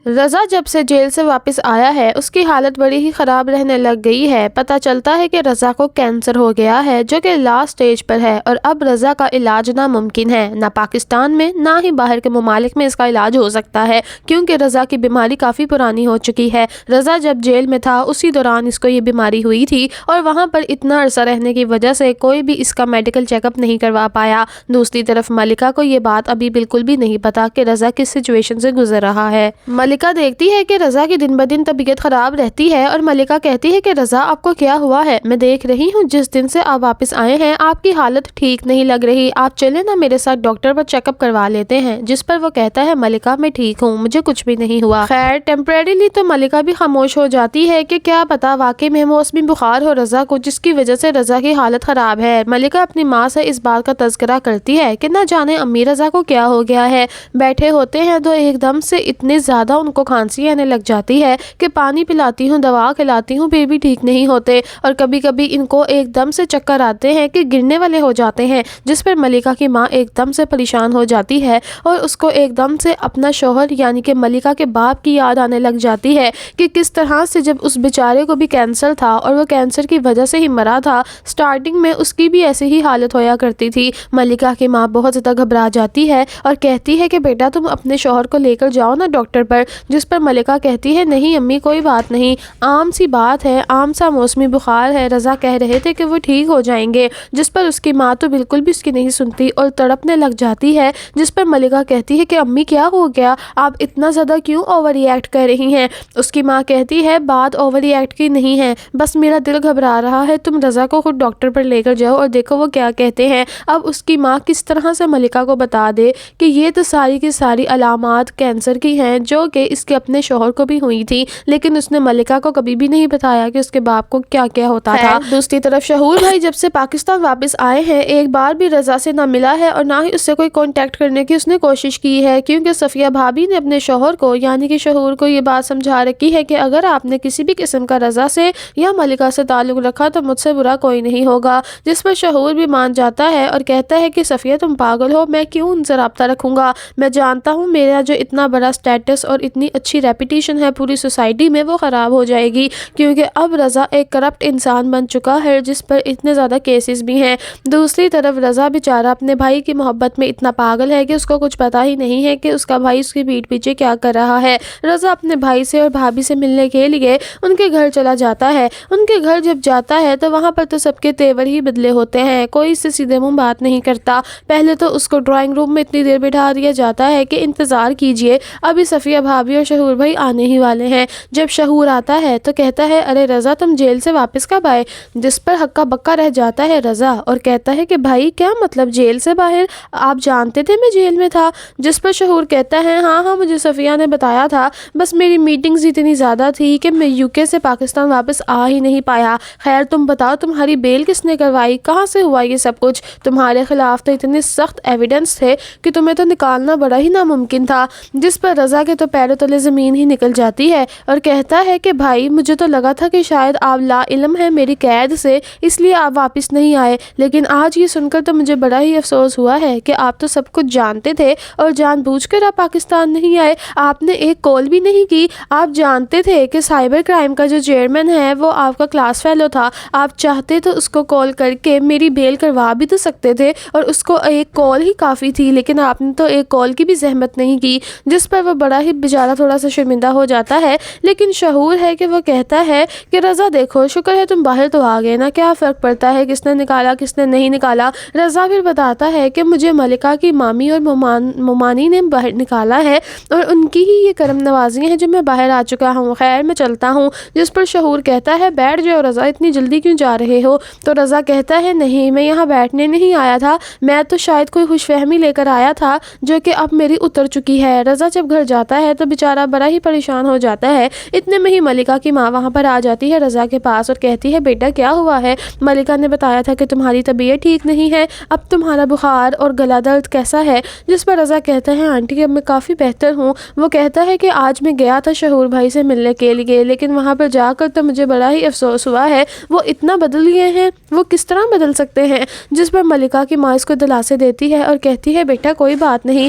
رضا جب سے جیل سے واپس آیا ہے اس کی حالت بڑی ہی خراب رہنے لگ گئی ہے۔ پتہ چلتا ہے کہ رضا کو کینسر ہو گیا ہے جو کہ لاسٹ سٹیج پر ہے اور اب رضا کا علاج ناممکن ہے۔ نہ پاکستان میں نہ ہی باہر کے ممالک میں اس کا علاج ہو سکتا ہے کیونکہ رضا کی بیماری کافی پرانی ہو چکی ہے۔ رضا جب جیل میں تھا اسی دوران اس کو یہ بیماری ہوئی تھی اور وہاں پر اتنا عرصہ رہنے کی وجہ سے کوئی بھی اس کا میڈیکل چیک اپ نہیں کروا پایا۔ دوسری طرف ملکہ کو یہ بات ابھی بالکل بھی نہیں پتا کہ رضا کس سچویشن سے گزر رہا ہے۔ ملکہ دیکھتی ہے کہ رضا کی دن بدن طبیعت خراب رہتی ہے اور ملکہ کہتی ہے کہ رضا آپ کو کیا ہوا ہے؟ میں دیکھ رہی ہوں جس دن سے آپ واپس آئے ہیں آپ کی حالت ٹھیک نہیں لگ رہی، آپ چلیں نا میرے ساتھ ڈاکٹر پر چیک اپ کروا لیتے ہیں۔ جس پر وہ کہتا ہے ملکہ میں ٹھیک ہوں، مجھے کچھ بھی نہیں ہوا۔ خیر ٹیمپریریلی تو ملکہ بھی خاموش ہو جاتی ہے کہ کیا پتا واقعی میں موسمی بخار ہو رضا کو جس کی وجہ سے رضا کی حالت خراب ہے۔ ملکہ اپنی ماں سے اس بات کا تذکرہ کرتی ہے کہ نہ جانے امی رضا کو کیا ہو گیا ہے۔ بیٹھے ہوتے ہیں تو ایک دم سے اتنے زیادہ ان کو کھانسی آنے لگ جاتی ہے کہ پانی پلاتی ہوں، دوا کھلاتی ہوں، پھر بھی ٹھیک نہیں ہوتے اور کبھی کبھی ان کو ایک دم سے چکر آتے ہیں کہ گرنے والے ہو جاتے ہیں، جس پر ملکہ کی ماں ایک دم سے پریشان ہو جاتی ہے اور اس کو ایک دم سے اپنا شوہر یعنی کہ ملکہ کے باپ کی یاد آنے لگ جاتی ہے کہ کس طرح سے جب اس بیچارے کو بھی کینسر تھا اور وہ کینسر کی وجہ سے ہی مرا تھا، سٹارٹنگ میں اس کی بھی ایسی ہی حالت ہویا کرتی تھی۔ ملکہ کی ماں بہت زیادہ گھبرا جاتی ہے اور کہتی ہے کہ بیٹا تم اپنے شوہر کو لے کر جاؤ نا ڈاکٹر پر، جس پر ملکہ کہتی ہے نہیں امی کوئی بات نہیں، عام سی بات ہے، عام سا موسمی بخار ہے، رضا کہہ رہے تھے کہ وہ ٹھیک ہو جائیں گے۔ جس پر اس کی ماں تو بالکل بھی اس کی نہیں سنتی اور تڑپنے لگ جاتی ہے، جس پر ملکہ کہتی ہے کہ امی کیا ہو گیا، آپ اتنا زیادہ کیوں اوور ری ایکٹ کر رہی ہیں؟ اس کی ماں کہتی ہے بات اوور ری ایکٹ کی نہیں ہے، بس میرا دل گھبرا رہا ہے، تم رضا کو خود ڈاکٹر پر لے کر جاؤ اور دیکھو وہ کیا کہتے ہیں۔ اب اس کی ماں کس طرح سے ملکہ کو بتا دے کہ یہ تو ساری کی ساری علامات کینسر کی ہیں جو کہ اس کے اپنے شوہر کو بھی ہوئی تھی، لیکن اس نے ملکہ کو کبھی بھی نہیں بتایا کہ اس کے باپ کو کیا کیا ہوتا تھا۔ دوسری طرف شہور بھائی جب سے پاکستان واپس آئے ہیں ایک بار بھی رضا سے نہ ملا ہے اور نہ ہی اس سے کوئی کانٹیکٹ کرنے کی اس نے کوشش کی ہے، کیونکہ صفیہ بھابی نے اپنے شوہر کو یعنی کہ شہور کو یہ بات سمجھا رکھی ہے کہ اگر آپ نے کسی بھی قسم کا رضا سے یا ملکہ سے تعلق رکھا تو مجھ سے برا کوئی نہیں ہوگا۔ جس پر شہور بھی مان جاتا ہے اور کہتا ہے کہ صفیہ تم پاگل ہو، میں کیوں ان سے رابطہ رکھوں گا؟ میں جانتا ہوں میرا جو اتنا بڑا سٹیٹس اور اتنی اچھی ریپیٹیشن ہے پوری سوسائٹی میں وہ خراب ہو جائے گی، کیونکہ اب رضا ایک کرپٹ انسان بن چکا ہے جس پر اتنے زیادہ کیسز بھی ہیں۔ دوسری طرف رضا بیچارہ اپنے بھائی کی محبت میں اتنا پاگل ہے کہ اس کو کچھ پتا ہی نہیں ہے کہ اس کا بھائی اس کی پیٹھ پیچھے کیا کر رہا ہے۔ رضا اپنے بھائی سے اور بھابی سے ملنے کے لیے ان کے گھر چلا جاتا ہے۔ ان کے گھر جب جاتا ہے تو وہاں پر تو سب کے تیور ہی بدلے ہوتے ہیں، کوئی اس سے سیدھے منہ بات نہیں کرتا۔ پہلے تو اس کو ڈرائنگ روم میں اتنی دیر بٹھا دیا جاتا ہے کہ انتظار کیجئے، ابھی صفیہ بھابی اور شہور بھائی آنے ہی والے ہیں۔ جب شہور آتا ہے تو کہتا ہے ارے رضا تم جیل سے واپس کب آئے؟ جس پر ہکا بکا رہ جاتا ہے رضا اور کہتا ہے کہ بھائی کیا مطلب جیل سے باہر؟ آپ جانتے تھے میں جیل میں تھا؟ جس پر شہور کہتا ہے ہاں مجھے صفیہ نے بتایا تھا، بس میری میٹنگز اتنی زیادہ تھی کہ میں یو کے سے پاکستان واپس آ ہی نہیں پایا۔ خیر تم بتاؤ تمہاری بیل کس نے کروائی؟ کہاں سے ہوا یہ سب کچھ؟ تمہارے خلاف تو اتنے سخت ایویڈنس تھے کہ تمہیں تو نکالنا بڑا ہی ناممکن تھا۔ جس پر رضا کے تو پیروں تلے زمین ہی نکل جاتی ہے اور کہتا ہے کہ بھائی مجھے تو لگا تھا کہ شاید آپ لا علم ہے میری قید سے اس لیے آپ واپس نہیں آئے، لیکن آج یہ سن کر تو مجھے بڑا ہی افسوس ہوا ہے کہ آپ تو سب کچھ جانتے تھے اور جان بوجھ کر آپ پاکستان نہیں آئے، آپ نے ایک کال بھی نہیں کی۔ آپ جانتے تھے کہ سائبر کرائم کا جو چیئرمین ہے وہ آپ کا کلاس فیلو تھا، آپ چاہتے تو اس کو کال کر کے میری بیل کروا بھی تو سکتے تھے اور اس کو ایک کال ہی کافی تھی، لیکن آپ نے تو ایک کال کی بھی زحمت نہیں کی۔ جس پر وہ بڑا ہی بیچارہ تھوڑا سا شرمندہ ہو جاتا ہے، لیکن شہور ہے کہ وہ کہتا ہے کہ رضا دیکھو شکر ہے تم باہر تو آ گئے نا، کیا فرق پڑتا ہے کس نے نکالا کس نے نہیں نکالا۔ رضا پھر بتاتا ہے کہ مجھے ملکہ کی مامی اور ممانی نے باہر نکالا ہے اور ان کی ہی یہ کرم نوازی ہے جو میں باہر آ چکا ہوں، خیر میں چلتا ہوں۔ جس پر شہور کہتا ہے بیٹھ جاؤ رضا، اتنی جلدی کیوں جا رہے ہو؟ تو رضا کہتا ہے نہیں میں یہاں بیٹھنے نہیں آیا تھا، میں تو شاید کوئی خوش فہمی لے کر آیا تھا جو کہ اب میری اتر چکی ہے۔ رضا جب گھر جاتا ہے تو بیچارہ بڑا ہی پریشان ہو جاتا ہے، اتنے میں ہی ملکہ کی ماں وہاں پر آ جاتی ہے رضا کے پاس اور کہتی ہے بیٹا کیا ہوا ہے؟ ملکہ نے بتایا تھا کہ تمہاری طبیعت ٹھیک نہیں ہے، اب تمہارا بخار اور گلا درد کیسا ہے؟ جس پر رضا کہتا ہے آنٹی اب میں کافی بہتر ہوں۔ وہ کہتا ہے کہ آج میں گیا تھا شہور بھائی سے ملنے کے لیے، لیکن وہاں پر جا کر تو مجھے بڑا ہی افسوس ہوا ہے، وہ اتنا بدل گئے ہیں، وہ کس طرح بدل سکتے ہیں؟ جس پر ملکہ کی ماں اس کو دلاسے دیتی ہے اور کہتی ہے بیٹا کوئی بات نہیں،